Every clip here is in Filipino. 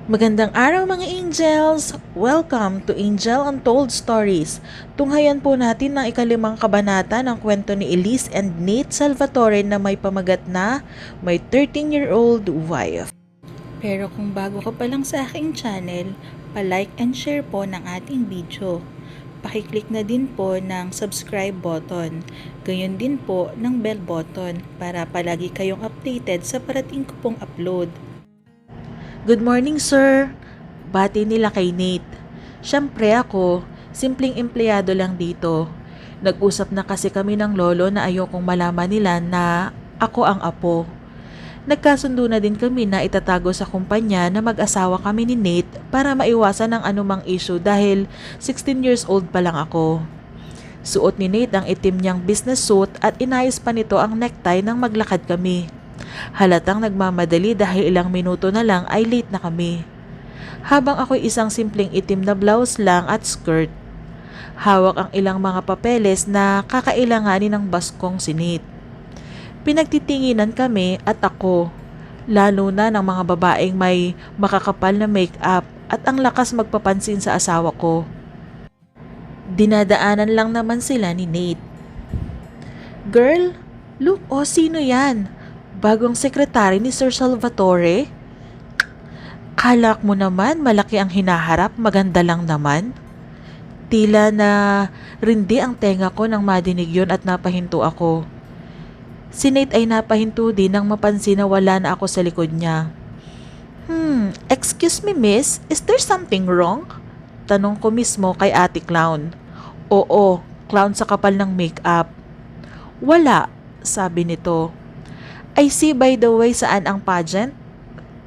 Magandang araw mga angels! Welcome to Angel Untold Stories. Tunghayan po natin ang ikalimang kabanata ng kwento ni Elise and Nate Salvatore na may pamagat na My 13-year-old wife. Pero kung bago ka pa lang sa aking channel, pa-like and share po ng ating video. Pakiclick na din po ng subscribe button. Gayon din po ng bell button para palagi kayong updated sa parating ko pong upload. Good morning, sir. Bati nila kay Nate. Siyempre ako, simpleng empleyado lang dito. Nag-usap na kasi kami ng lolo na ayokong malaman nila na ako ang apo. Nagkasundo na din kami na itatago sa kumpanya na mag-asawa kami ni Nate para maiwasan ang anumang issue dahil 16 years old pa lang ako. Suot ni Nate ang itim niyang business suit at inayos pa nito ang necktie nang maglakad kami. Halatang nagmamadali dahil ilang minuto na lang ay late na kami. Habang ako'y isang simpleng itim na blouse lang at skirt. Hawak ang ilang mga papeles na kakailanganin ng boss kong si Nate. Pinagtitinginan kami at ako, lalo na ng mga babaeng may makakapal na make-up at ang lakas magpapansin sa asawa ko. Dinadaanan lang naman sila ni Nate. Girl, look sino yan? Bagong sekretary ni Sir Salvatore? Kalak mo naman, malaki ang hinaharap, maganda lang naman. Tila na rindi ang tenga ko nang madinig yun at napahinto ako. Si Nate ay napahinto din nang mapansin na wala na ako sa likod niya. Excuse me miss, is there something wrong? Tanong ko mismo kay Ate Clown. Oo, clown sa kapal ng makeup. Wala, sabi nito. I see by the way saan ang pageant?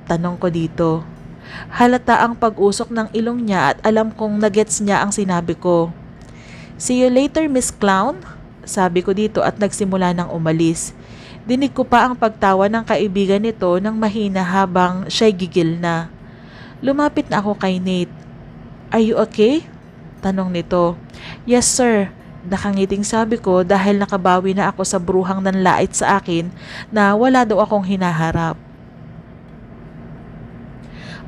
Tanong ko dito. Halata ang pag-usok ng ilong niya at alam kong nagets niya ang sinabi ko. See you later, Miss Clown? Sabi ko dito at nagsimula ng umalis. Dinig ko pa ang pagtawa ng kaibigan nito nang mahina habang siya'y gigil na. Lumapit na ako kay Nate. Are you okay? Tanong nito. Yes sir. Nakangiting sabi ko dahil nakabawi na ako sa bruhang nanlait sa akin na wala daw akong hinaharap.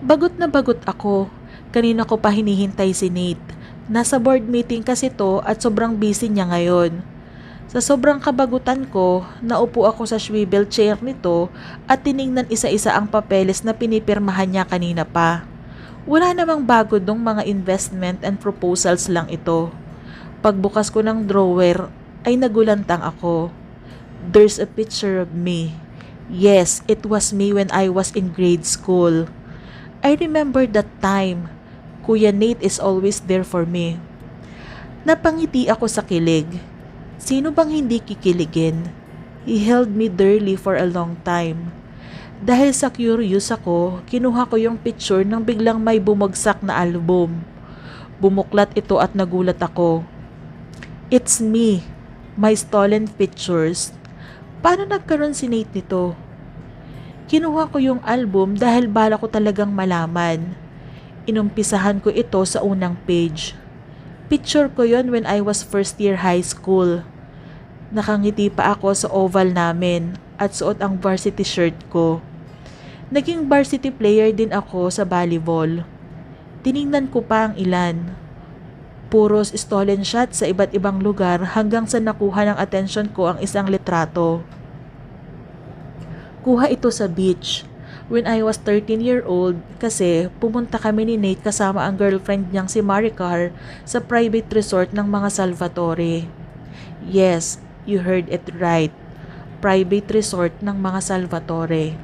Bagot na bagot ako. Kanina ko pa hinihintay si Nate. Nasa board meeting kasi to at sobrang busy niya ngayon. Sa sobrang kabagutan ko, naupo ako sa swivel chair nito at tiningnan isa-isa ang papeles na pinipirmahan niya kanina pa. Wala namang bago dong mga investment and proposals lang ito. Pagbukas ko ng drawer ay nagulantang ako. There's a picture of me. Yes, it was me when I was in grade school. I remember that time. Kuya Nate is always there for me. Napangiti ako sa kilig. Sino bang hindi kikiligin? He held me dearly for a long time. Dahil sa curious ako, kinuha ko yung picture nang biglang may bumagsak na album. Bumuklat ito at nagulat ako. It's me, my stolen pictures. Paano nagkaroon si Nate nito? Kinuha ko yung album dahil bala ko talagang malaman. Inumpisahan ko ito sa unang page. Picture ko yon when I was first year high school. Nakangiti pa ako sa oval namin at suot ang varsity shirt ko. Naging varsity player din ako sa volleyball. Tiningnan ko pa ang ilan. Puros stolen shot sa iba't ibang lugar hanggang sa nakuha ng atensyon ko ang isang litrato. Kuha ito sa beach. When I was 13-year-old kasi pumunta kami ni Nate kasama ang girlfriend niyang si Maricar sa private resort ng mga Salvatore. Yes, you heard it right. Private resort ng mga Salvatore.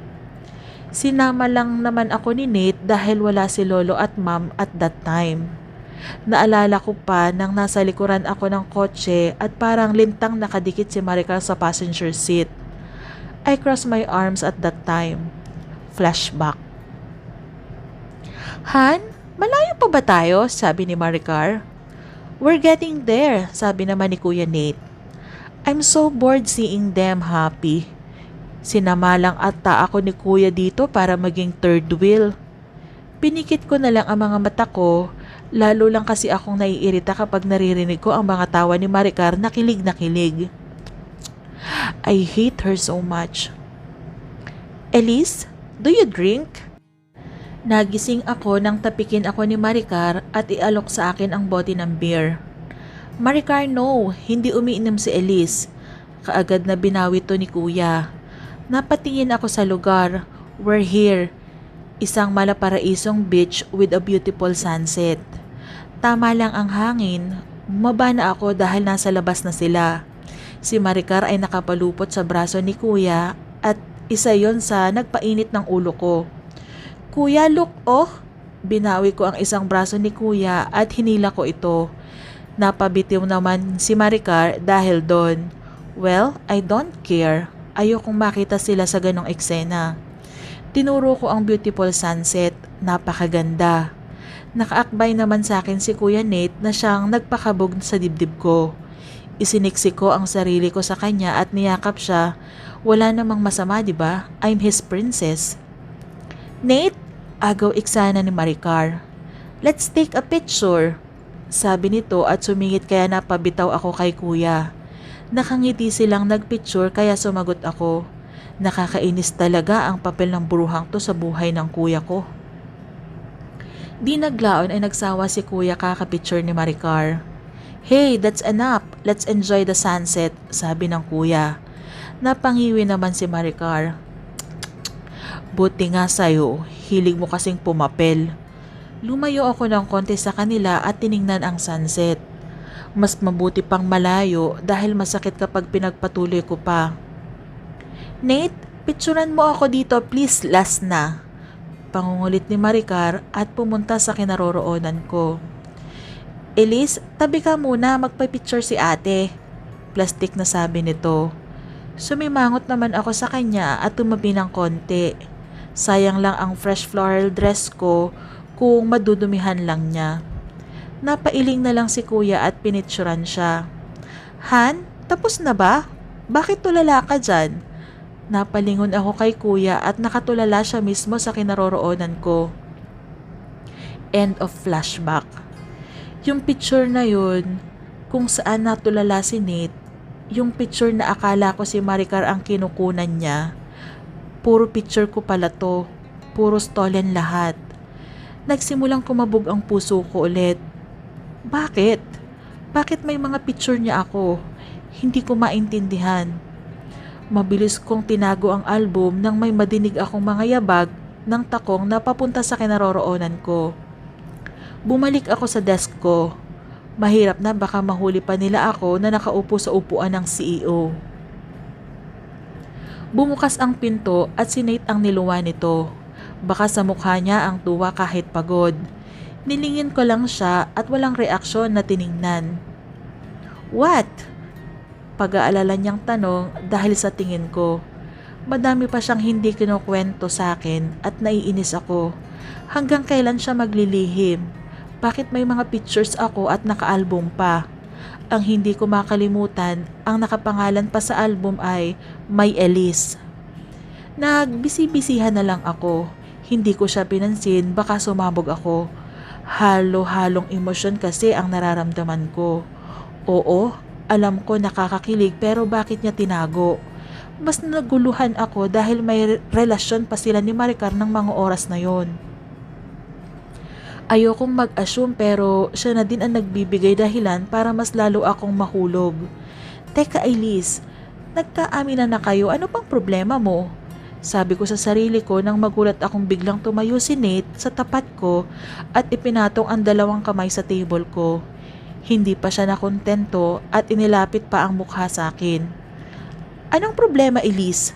Sinama lang naman ako ni Nate dahil wala si Lolo at Mom at that time. Naalala ko pa nang nasa likuran ako ng kotse at parang lintang nakadikit si Maricar sa passenger seat. I crossed my arms at that time. Flashback. Han, malayo pa ba tayo? Sabi ni Maricar. We're getting there, sabi naman ni Kuya Nate. I'm so bored seeing them happy. Sinamalang ata ako ni Kuya dito para maging third wheel. Pinikit ko na lang ang mga mata ko, lalo lang kasi akong naiirita kapag naririnig ko ang mga tawa ni Maricar na kilig na kilig. I hate her so much. Elise, do you drink? Nagising ako nang tapikin ako ni Maricar at ialok sa akin ang bote ng beer. Maricar, no, hindi umiinom si Elise. Kaagad na binawi to ni Kuya. Napatingin ako sa lugar. We're here. Isang malaparaisong beach with a beautiful sunset. Tama lang ang hangin. Bumaba na ako dahil nasa labas na sila. Si Maricar ay nakapalupot sa braso ni Kuya at isa yon sa nagpainit ng ulo ko. Kuya, look oh! Binawi ko ang isang braso ni Kuya at hinila ko ito. Napabitiw naman si Maricar dahil doon. Well, I don't care. Ayokong makita sila sa ganong eksena. Tinuro ko ang beautiful sunset. Napakaganda. Nakaakbay naman sa akin si Kuya Nate na siyang nagpakabog sa dibdib ko. Isiniksik ko ang sarili ko sa kanya at niyakap siya. Wala namang masama, di ba? I'm his princess. Nate, agaw iksana ni Maricar. Let's take a picture. Sabi nito at sumingit kaya napabitaw ako kay Kuya. Nakangiti silang nagpicture kaya sumagot ako. Nakakainis talaga ang papel ng buruhang to sa buhay ng Kuya ko. Di naglaon ay nagsawa si Kuya kakapicture ni Maricar. Hey, that's enough. Let's enjoy the sunset, sabi ng Kuya. Napangiwi naman si Maricar. Buti nga sa'yo, hilig mo kasing pumapel. Lumayo ako ng konti sa kanila at tiningnan ang sunset. Mas mabuti pang malayo dahil masakit kapag pinagpatuloy ko pa. Nate, picturean mo ako dito please, last na. Pangungulit ni Maricar at pumunta sa kinaroroonan ko. Elise, tabi ka muna, magpa-picture si ate. Plastic na sabi nito. Sumimangot naman ako sa kanya at tumabi ng konti. Sayang lang ang fresh floral dress ko kung madudumihan lang niya. Napailing na lang si Kuya at pinitsuran siya. Han, tapos na ba? Bakit tulala ka dyan? Napalingon ako kay Kuya at nakatulala siya mismo sa kinaroroonan ko. End of flashback. Yung picture na yun, kung saan natulala si Nate, yung picture na akala ko si Maricar ang kinukunan niya, puro picture ko pala to, puro stolen lahat. Nagsimulang kumabog ang puso ko ulit. Bakit? Bakit may mga picture niya ako? Hindi ko maintindihan. Mabilis kong tinago ang album nang may madinig akong mga yabag ng takong na papunta sa kinaroroonan ko. Bumalik ako sa desk ko. Mahirap na baka mahuli pa nila ako na nakaupo sa upuan ng CEO. Bumukas ang pinto at si Nate ang niluwa nito. Baka sa mukha niya ang tuwa kahit pagod. Nilingin ko lang siya at walang reaksyon na tiningnan. What? Pag-aalala niyang tanong dahil sa tingin ko. Madami pa siyang hindi kinukwento sa akin at naiinis ako. Hanggang kailan siya maglilihim? Bakit may mga pictures ako at naka-album pa? Ang hindi ko makalimutan, ang nakapangalan pa sa album ay My Elise. Nagbisi-bisihan na lang ako. Hindi ko siya pinansin, baka sumabog ako. Halo-halong emosyon kasi ang nararamdaman ko. Oo, alam ko nakakakilig pero bakit niya tinago? Mas naguluhan ako dahil may relasyon pa sila ni Maricar ng mga oras na yon. Ayokong mag-assume pero siya na din ang nagbibigay dahilan para mas lalo akong mahulog. Teka Elise, nagkaaminan na kayo, ano pang problema mo? Sabi ko sa sarili ko nang magulat akong biglang tumayo si Nate sa tapat ko at ipinatong ang dalawang kamay sa table ko. Hindi pa siya nakontento at inilapit pa ang mukha sa akin. Anong problema Elise?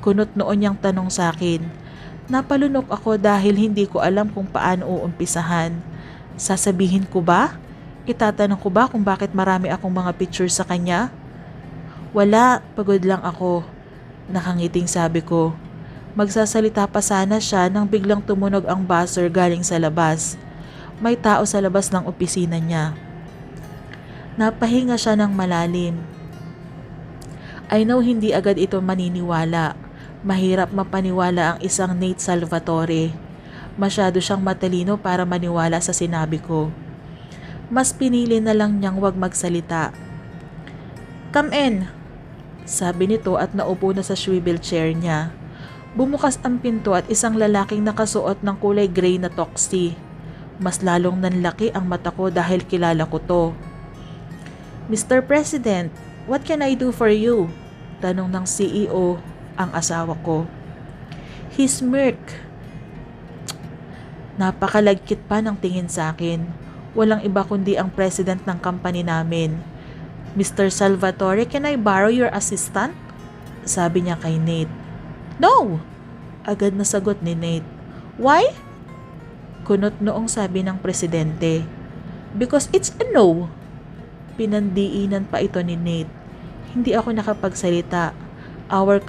Kunot noon niyang tanong sa akin. Napalunok ako dahil hindi ko alam kung paano uumpisahan. Sasabihin ko ba? Itatanong ko ba kung bakit marami akong mga pictures sa kanya? Wala, pagod lang ako. Nakangiting sabi ko. Magsasalita pa sana siya nang biglang tumunog ang buzzer galing sa labas. May tao sa labas ng opisina niya. Napahinga siya ng malalim. I know hindi agad ito maniniwala. Mahirap mapaniwala ang isang Nate Salvatore. Masyado siyang matalino para maniwala sa sinabi ko. Mas pinili na lang niyang wag magsalita. Come in, sabi nito at naupo na sa swivel chair niya. Bumukas ang pinto at isang lalaking nakasuot ng kulay gray na toxi. Mas lalong nanlaki ang mata ko dahil kilala ko to. Mr. President, what can I do for you? Tanong ng CEO ang asawa ko. He smirked. Napakalagkit pa ng tingin sa akin. Walang iba kundi ang president ng company namin. Mr. Salvatore, can I borrow your assistant? Sabi niya kay Nate. No! Agad na sagot ni Nate. Why? Kunot noong sabi ng presidente. Because it's a no. Pinandiinan pa ito ni Nate. Hindi ako nakapagsalita. Our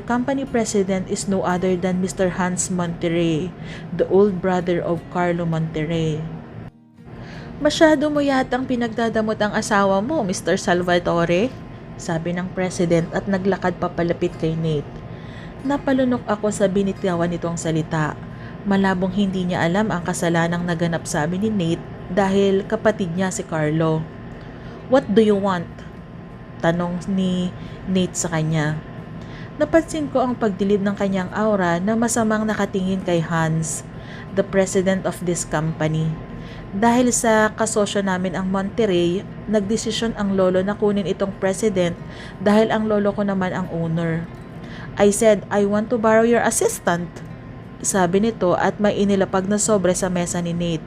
company president is no other than Mr. Hans Monterrey, the old brother of Carlo Monterrey. Masyado mo yatang pinagdadamot ang asawa mo, Mr. Salvatore, sabi ng president at naglakad papalapit kay Nate. Napalunok ako sa binitawan nitong salita. Malabong hindi niya alam ang kasalanang naganap sa amin ni Nate dahil kapatid niya si Carlo. What do you want? Tanong ni Nate sa kanya. Napansin ko ang pagdilim ng kanyang aura na masamang nakatingin kay Hans, the president of this company. Dahil sa kasosyo namin ang Monterrey, nagdesisyon ang lolo na kunin itong president dahil ang lolo ko naman ang owner. I said, I want to borrow your assistant. Sabi nito at may inilapag na sobre sa mesa ni Nate.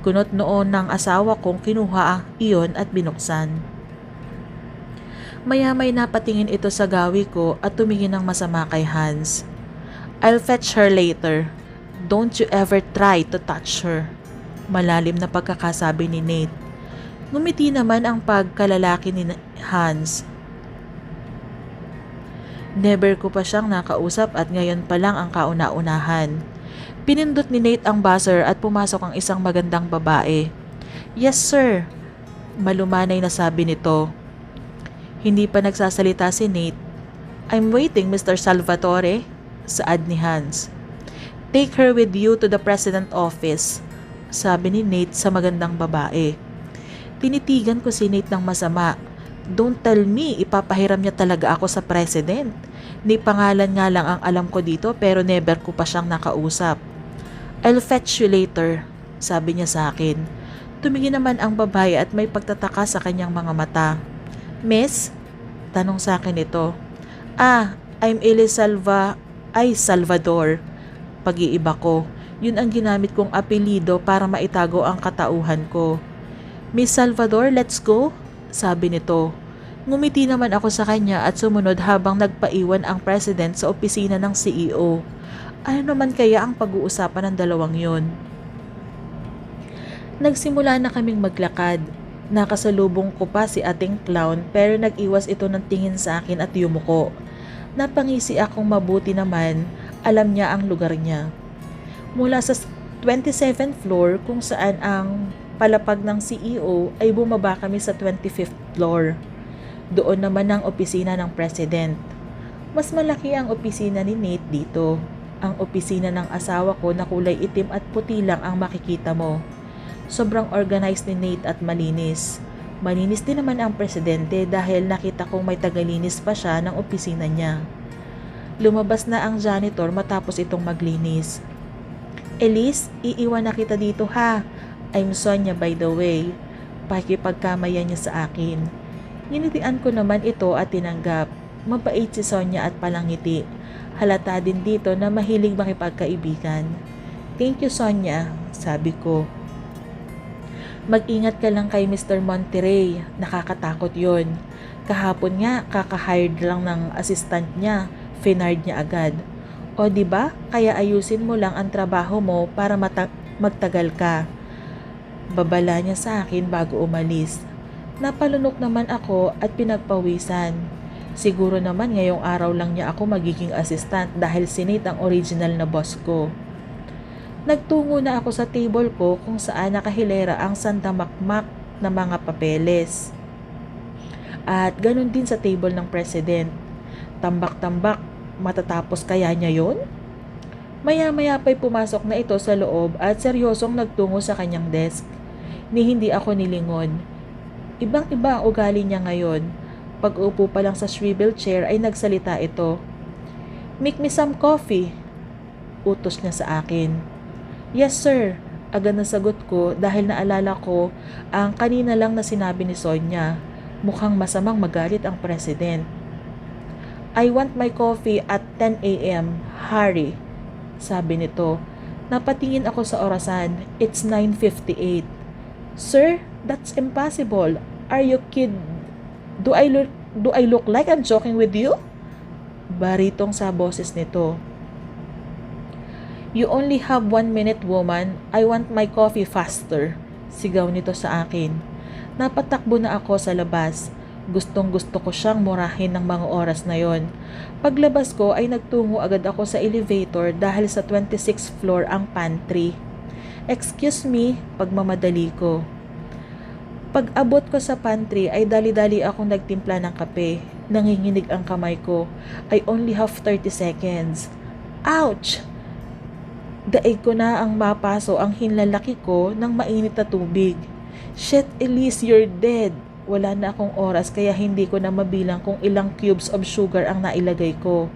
Kunot noon ng asawa kong kinuha iyon at binuksan. Maya-may napatingin ito sa gawi ko at tumingin ng masama kay Hans. I'll fetch her later. Don't you ever try to touch her. Malalim na pagkakasabi ni Nate. Ngumiti naman ang pagkalalaki ni Hans. Never ko pa siyang nakausap at ngayon pa lang ang kauna-unahan. Pinindot ni Nate ang buzzer at pumasok ang isang magandang babae. Yes sir, malumanay na sabi nito. Hindi pa nagsasalita si Nate. I'm waiting, Mr. Salvatore, saad ni Hans. Take her with you to the president office, sabi ni Nate sa magandang babae. Tinitigan ko si Nate ng masama. Don't tell me ipapahiram niya talaga ako sa president. Ni pangalan nga lang ang alam ko dito pero never ko pa siyang nakausap. I'll fetch you later, sabi niya sa akin. Tumingin naman ang babae at may pagtataka sa kanyang mga mata. Miss? Tanong sa akin ito. I'm Salvador. Pag-iiba ko. Yun ang ginamit kong apelido para maitago ang katauhan ko. Miss Salvador, let's go, sabi nito. Ngumiti naman ako sa kanya at sumunod habang nagpaiwan ang president sa opisina ng CEO. Ano naman kaya ang pag-uusapan ng dalawang yon? Nagsimula na kaming maglakad. Nakasalubong ko pa si ating clown pero nag-iwas ito ng tingin sa akin at yumuko. Napangisi akong mabuti naman, alam niya ang lugar niya. Mula sa 27th floor kung saan ang palapag ng CEO ay bumaba kami sa 25th floor. Doon naman ang opisina ng president. Mas malaki ang opisina ni Nate dito. Ang opisina ng asawa ko na kulay itim at puti lang ang makikita mo. Sobrang organized ni Nate at malinis. Malinis din naman ang presidente dahil nakita kong may tagalinis pa siya ng opisina niya. Lumabas na ang janitor matapos itong maglinis. Elise, iiwan na kita dito ha. I'm Sonia by the way. Pakipagkamayan niya sa akin. Ninitian ko naman ito at tinanggap. Mabait si Sonia at palangiti. Halata din dito na mahilig makipagkaibigan. Thank you Sonia, sabi ko. Mag-ingat ka lang kay Mr. Monterrey, nakakatakot yon. Kahapon nga, kaka-hired lang ng assistant niya, finard niya agad. O diba, kaya ayusin mo lang ang trabaho mo para magtagal ka. Babala niya sa akin bago umalis. Napalunok naman ako at pinagpawisan. Siguro naman ngayong araw lang niya ako magiging assistant dahil si Nate ang original na boss ko. Nagtungo na ako sa table ko kung saan nakahilera ang sandamakmak na mga papeles. At ganun din sa table ng president. Tambak-tambak, matatapos kaya niya yon? Maya-maya pa'y pumasok na ito sa loob at seryosong nagtungo sa kanyang desk. Ni hindi ako nilingon. Ibang-iba ang ugali niya ngayon. Pag upo pa lang sa swivel chair ay nagsalita ito. Make me some coffee, utos niya sa akin. Yes sir, agad na sagot ko dahil naalala ko ang kanina lang na sinabi ni Sonia. Mukhang masamang magalit ang president. I want my coffee at 10 a.m. Hurry, sabi nito. Napatingin ako sa orasan. It's 9:58. Sir, that's impossible. Are you kid? Do I look like I'm joking with you? Baritong sa boses nito. You only have 1 minute, woman. I want my coffee faster, sigaw nito sa akin. Napatakbo na ako sa labas. Gustong gusto ko siyang murahin ng mga oras na yon. Paglabas ko ay nagtungo agad ako sa elevator dahil sa 26th floor ang pantry. Excuse me, pagmamadali ko. Pag abot ko sa pantry ay dali-dali akong nagtimpla ng kape. Nanginginig ang kamay ko. I only have 30 seconds. Ouch! Daig ko na ang mapaso ang hinlalaki ko ng mainit na tubig. Shit, Elise, you're dead. Wala na akong oras kaya hindi ko na mabilang kung ilang cubes of sugar ang nailagay ko.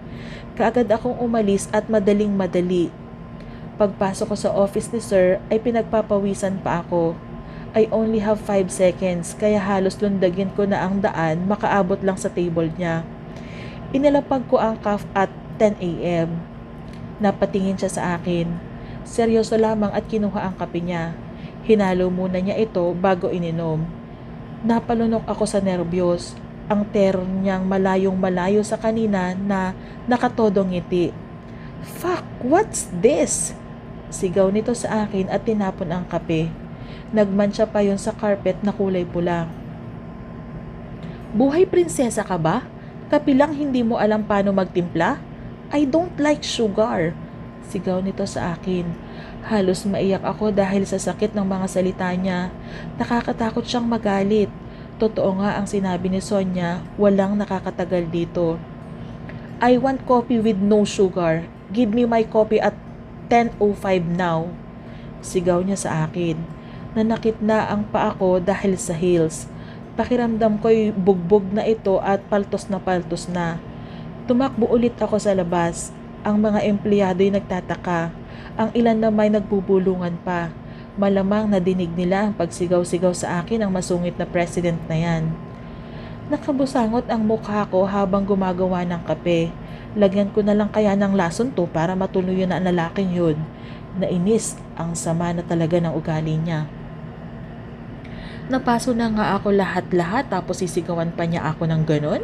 Kaagad akong umalis at madaling-madali. Pagpasok ko sa office ni sir ay pinagpapawisan pa ako. I only have 5 seconds kaya halos lundagin ko na ang daan makaabot lang sa table niya. Inilapag ko ang cup at 10 a.m. Napatingin siya sa akin. Seryoso lamang at kinuha ang kape niya. Hinalo muna niya ito bago ininom. Napalunok ako sa nerbiyos. Ang terror niyang malayong malayo sa kanina na nakatodong ngiti. Fuck, what's this? Sigaw nito sa akin at tinapon ang kape. Nagmantsa pa yon sa carpet na kulay pula. Buhay prinsesa ka ba? Kapilang hindi mo alam paano magtimpla? I don't like sugar. Sigaw nito sa akin. Halos maiyak ako dahil sa sakit ng mga salita niya. Nakakatakot siyang magalit. Totoo nga ang sinabi ni Sonia, walang nakakatagal dito. I want coffee with no sugar. Give me my coffee at 10:05 now. Sigaw niya sa akin. Nanakit na ang paa ko dahil sa heels. Pakiramdam ko'y bugbog na ito at paltos na paltos na. Tumakbo ulit ako sa labas. Ang mga empleyado'y nagtataka. Ang ilan na may nagbubulungan pa. Malamang nadinig nila ang pagsigaw-sigaw sa akin ng masungit na president na yan. Nakabusangot ang mukha ko habang gumagawa ng kape. Lagyan ko na lang kaya ng lason to para matuloy na ang lalaking yun. Nainis, ang sama na talaga ng ugali niya. Napaso na nga ako lahat-lahat tapos sisigawan pa niya ako ng ganon?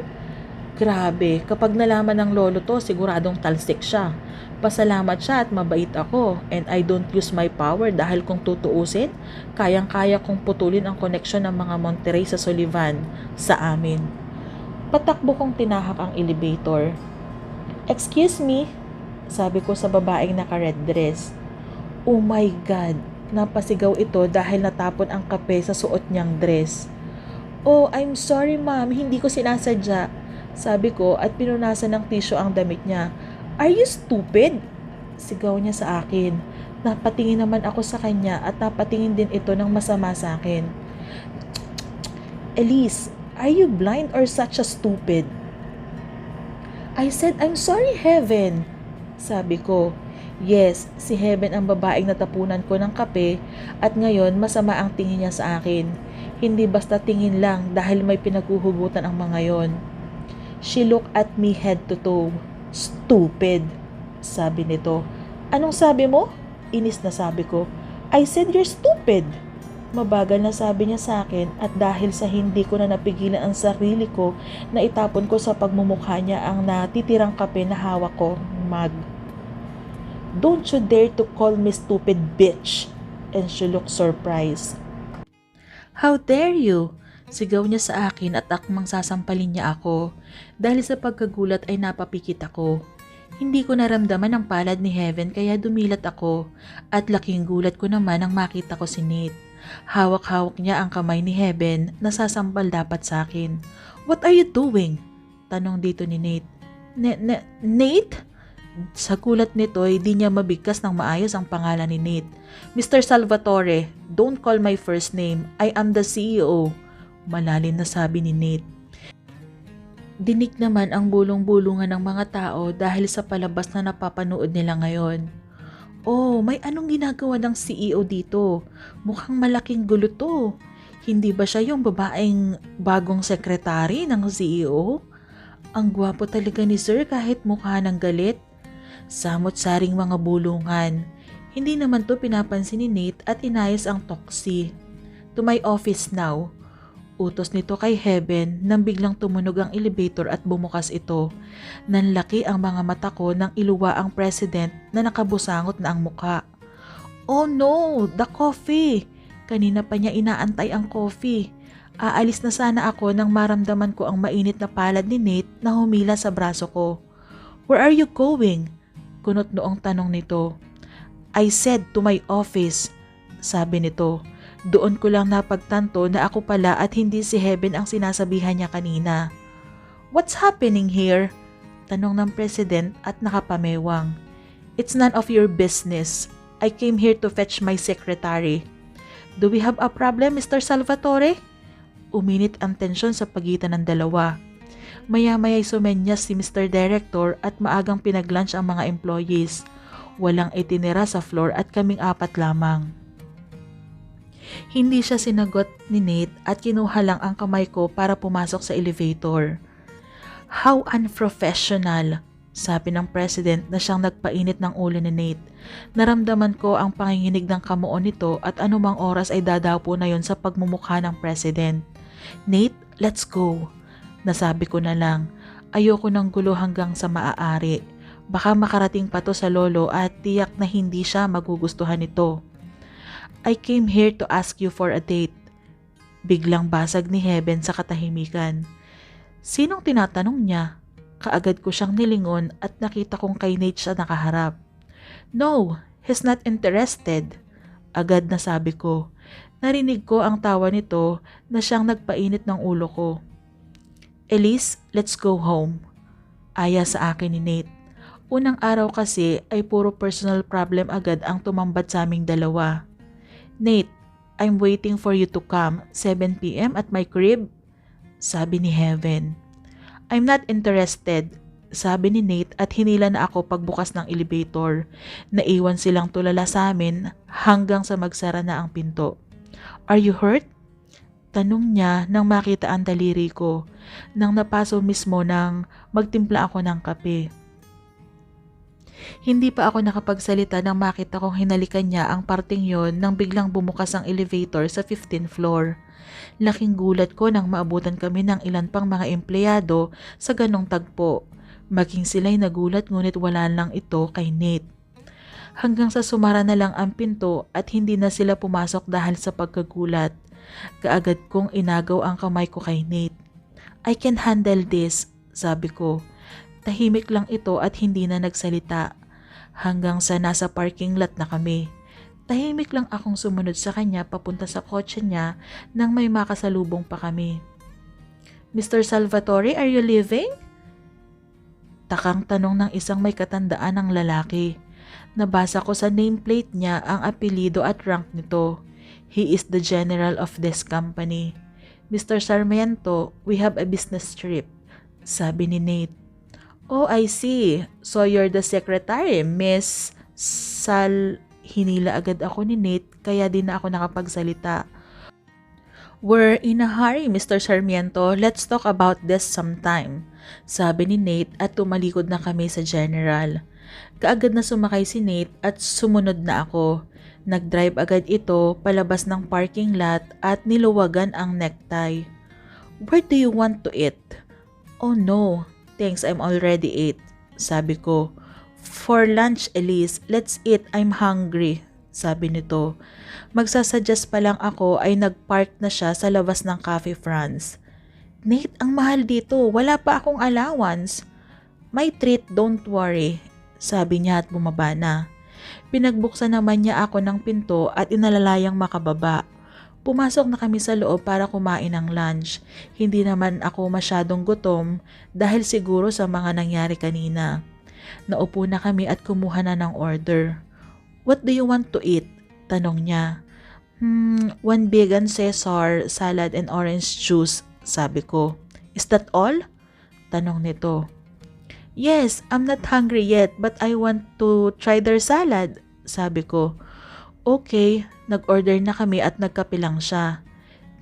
Grabe, kapag nalaman ng lolo to, siguradong talsik siya. Pasalamat siya at mabait ako and I don't use my power dahil kung tutuusin, kayang-kaya kong putulin ang koneksyon ng mga Monterey sa Sullivan sa amin. Patakbo kong tinahak ang elevator. Excuse me, sabi ko sa babaeng naka-red dress. Oh my God, napasigaw ito dahil natapon ang kape sa suot niyang dress. Oh, I'm sorry ma'am, hindi ko sinasadya, sabi ko at pinunasan ng tissue ang damit niya. Are you stupid? Sigaw niya sa akin. Napatingin naman ako sa kanya at napatingin din ito ng masama sa akin. Elise, are you blind or such a stupid? I said, I'm sorry, Heaven. Sabi ko. Yes, si Heaven ang babaeng natapunan ko ng kape at ngayon masama ang tingin niya sa akin. Hindi basta tingin lang dahil may pinaghuhugutan ang mga yon. She looked at me head to toe. Stupid, sabi nito. Anong sabi mo? Inis na sabi ko. I said you're stupid. Mabagal na sabi niya sa akin at dahil sa hindi ko na napigilan ang sarili ko na itapon ko sa pagmumukha niya ang natitirang kape na hawak ko, mug. Don't you dare to call me stupid bitch. And she looked surprised. How dare you? Sigaw niya sa akin at akmang sasampalin niya ako. Dahil sa pagkagulat ay napapikit ako. Hindi ko naramdaman ang palad ni Heaven kaya dumilat ako. At laking gulat ko naman nang makita ko si Nate. Hawak-hawak niya ang kamay ni Heaven na sasampal dapat sa akin. What are you doing? Tanong dito ni Nate. Nate? Sa gulat nito ay di niya mabigkas ng maayos ang pangalan ni Nate. Mr. Salvatore, don't call my first name. I am the CEO. Malalim na sabi ni Nate. Dinig naman ang bulong-bulungan ng mga tao dahil sa palabas na napapanood nila ngayon. Oh, may anong ginagawa ng CEO dito? Mukhang malaking gulo to. Hindi ba siya yung babaeng bagong sekretary ng CEO? Ang gwapo talaga ni Sir kahit mukha ng galit. Samot-saring mga bulungan. Hindi naman to pinapansin ni Nate at inayos ang toksi. To my office now. Utos nito kay Heaven nang biglang tumunog ang elevator at bumukas ito. Nanlaki ang mga mata ko nang iluwa ang president na nakabusangot na ang muka. Oh no! The coffee! Kanina pa niya inaantay ang coffee. Aalis na sana ako nang maramdaman ko ang mainit na palad ni Nate na humila sa braso ko. Where are you going? Kunot noong tanong nito. I said to my office, sabi nito. Doon ko lang napagtanto na ako pala at hindi si Heaven ang sinasabihan niya kanina. What's happening here? Tanong ng president at nakapamewang. It's none of your business. I came here to fetch my secretary. Do we have a problem, Mr. Salvatore? Uminit ang tensyon sa pagitan ng dalawa. Maya-maya'y sumenyas si Mr. Director at maagang pinaglunch ang mga employees. Walang itinira sa floor at kaming apat lamang. Hindi siya sinagot ni Nate at kinuha lang ang kamay ko para pumasok sa elevator. How unprofessional, sabi ng president na siyang nagpainit ng ulo ni Nate. Naramdaman ko ang panginginig ng kamuon nito at anumang oras ay dadapo na yon sa pagmumukha ng president. Nate, let's go. Nasabi ko na lang, ayoko ng gulo hanggang sa maaari. Baka makarating pa to sa lolo at tiyak na hindi siya magugustuhan nito. I came here to ask you for a date. Biglang basag ni Heaven sa katahimikan. Sinong tinatanong niya? Kaagad ko siyang nilingon at nakita kong kay Nate siya nakaharap. No, he's not interested. Agad na sabi ko. Narinig ko ang tawa nito na siyang nagpainit ng ulo ko. Elise, let's go home. Aya sa akin ni Nate. Unang araw kasi ay puro personal problem agad ang tumambad sa aming dalawa. Nate, I'm waiting for you to come 7 p.m. at my crib, sabi ni Heaven. I'm not interested, sabi ni Nate at hinila na ako pagbukas ng elevator. Naiwan silang tulala sa amin hanggang sa magsara na ang pinto. Are you hurt? Tanong niya nang makita ang daliri ko, nang napaso mismo nang magtimpla ako ng kape. Hindi pa ako nakapagsalita nang makita kong hinalikan niya ang parting yon nang biglang bumukas ang elevator sa 15th floor. Laking gulat ko nang maabutan kami ng ilan pang mga empleyado sa ganong tagpo. Maging sila'y nagulat ngunit wala lang ito kay Nate. Hanggang sa sumara na lang ang pinto at hindi na sila pumasok dahil sa pagkagulat. Kaagad kong inagaw ang kamay ko kay Nate. I can handle this, sabi ko. Tahimik lang ito at hindi na nagsalita. Hanggang sa nasa parking lot na kami. Tahimik lang akong sumunod sa kanya papunta sa kotse niya nang may makasalubong pa kami. Mr. Salvatore, are you leaving? Takang tanong ng isang may katandaan ng lalaki. Nabasa ko sa nameplate niya ang apelido at rank nito. He is the general of this company. Mr. Sarmiento, we have a business trip, sabi ni Nate. Oh, I see. So you're the secretary, Miss Hinila agad ako ni Nate kaya din na ako nakapagsalita. We're in a hurry, Mr. Sarmiento. Let's talk about this sometime, sabi ni Nate at tumalikod na kami sa general. Kaagad na sumakay si Nate at sumunod na ako. Nag-drive agad ito palabas ng parking lot at niluwagan ang necktie. Where do you want to eat? Oh no, thanks, I'm already ate, sabi ko. For lunch, Elise, let's eat, I'm hungry, sabi nito. Magsasuggest pa lang ako ay nag-park na siya sa labas ng Cafe France. Nate, ang mahal dito, wala pa akong allowance. My treat, don't worry, sabi niya at bumaba na. Pinagbuksan naman niya ako ng pinto at inalalayang makababa. Pumasok na kami sa loob para kumain ng lunch. Hindi naman ako masyadong gutom dahil siguro sa mga nangyari kanina. Naupo na kami at kumuha na ng order. What do you want to eat? Tanong niya. One vegan Caesar, salad and orange juice, sabi ko. Is that all? Tanong nito. Yes, I'm not hungry yet but I want to try their salad. Sabi ko. Okay, nag-order na kami at nagkape lang siya.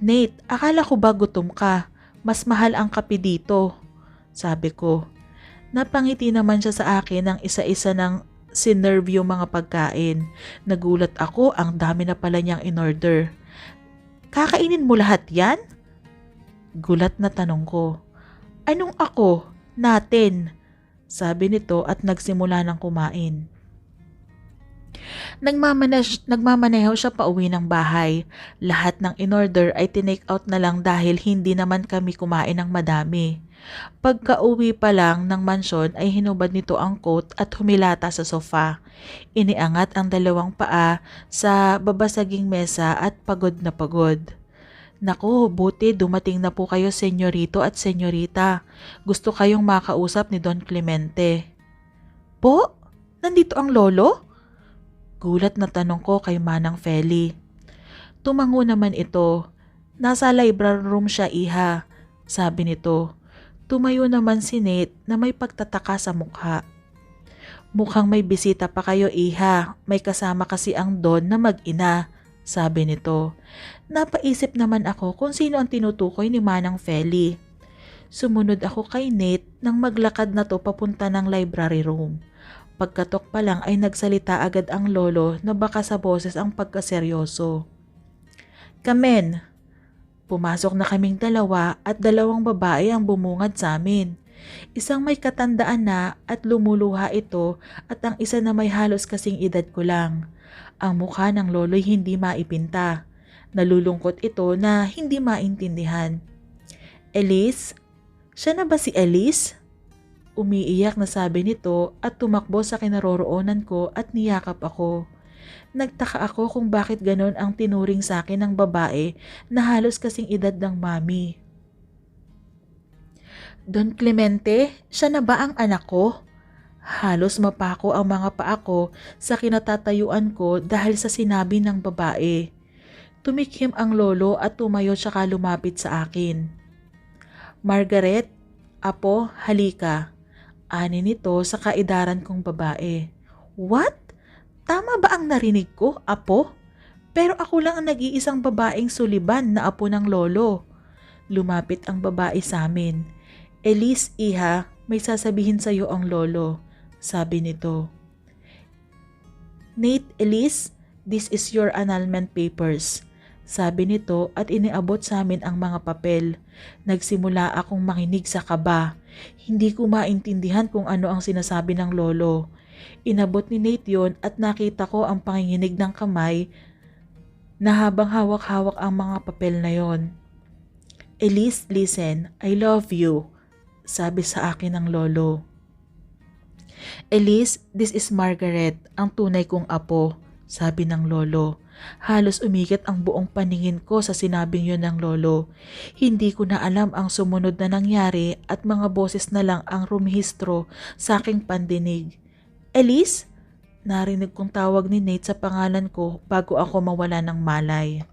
Nate, akala ko ba gutom ka? Mas mahal ang kape dito. Sabi ko. Napangiti naman siya sa akin ng isa-isa ng sinerve yung mga pagkain. Nagulat ako, ang dami na pala niyang in-order. Kakainin mo lahat yan? Gulat na tanong ko. Anong ako? Natin. Sabi nito at nagsimula ng kumain. Nagmamaneho siya pa uwi ng bahay. Lahat ng in-order ay tinake out na lang dahil hindi naman kami kumain ng madami. Pagka-uwi pa lang ng mansyon ay hinubad nito ang coat at humilata sa sofa. Iniangat ang dalawang paa sa babasaging mesa at pagod na pagod. Naku, buti dumating na po kayo senyorito at senyorita. Gusto kayong makausap ni Don Clemente. Po? Nandito ang lolo? Gulat na tanong ko kay Manang Feli. Tumango naman ito. Nasa library room siya, iha. Sabi nito. Tumayo naman si Nate na may pagtataka sa mukha. Mukhang may bisita pa kayo, iha. May kasama kasi ang Don na mag-ina. Sabi nito. Napaisip naman ako kung sino ang tinutukoy ni Manang Feli. Sumunod ako kay Nate nang maglakad na to papunta ng library room. Pagkatok pa lang ay nagsalita agad ang lolo na baka sa boses ang pagkaseryoso. Kamen! Pumasok na kaming dalawa at dalawang babae ang bumungad sa amin. Isang may katandaan na at lumuluha ito at ang isa na may halos kasing edad ko lang. Ang mukha ng lolo'y hindi maipinta. Nalulungkot ito na hindi maintindihan. Elise? Siya na ba si Elise? Umiiyak na sabi nito at tumakbo sa kinaroroonan ko at niyakap ako. Nagtaka ako kung bakit ganon ang tinuring sa akin ng babae na halos kasing edad ng mami. Don Clemente, siya na ba ang anak ko? Halos mapako ang mga paa ko sa kinatatayuan ko dahil sa sinabi ng babae. Tumikhim ang lolo at tumayo tsaka lumapit sa akin. Margaret, apo, halika. Ani nito sa kaedaran kong babae. What? Tama ba ang narinig ko, apo? Pero ako lang ang nag-iisang babaeng suliban na apo ng lolo. Lumapit ang babae sa amin. Elise, iha, may sasabihin sa iyo ang lolo. Sabi nito. Nate, Elise, this is your annulment papers. Sabi nito at iniabot sa amin ang mga papel. Nagsimula akong makinig sa kaba. Hindi ko maintindihan kung ano ang sinasabi ng lolo. Inabot ni Nate yon at nakita ko ang panginginig ng kamay na habang hawak-hawak ang mga papel na yon. Elise, listen, I love you, sabi sa akin ng lolo. Elise, this is Margaret, ang tunay kong apo, sabi ng lolo. Halos umikit ang buong paningin ko sa sinabing yun ng lolo. Hindi ko na alam ang sumunod na nangyari at mga boses na lang ang rumihistro sa aking pandinig. Elise? Narinig kong tawag ni Nate sa pangalan ko bago ako mawala ng malay.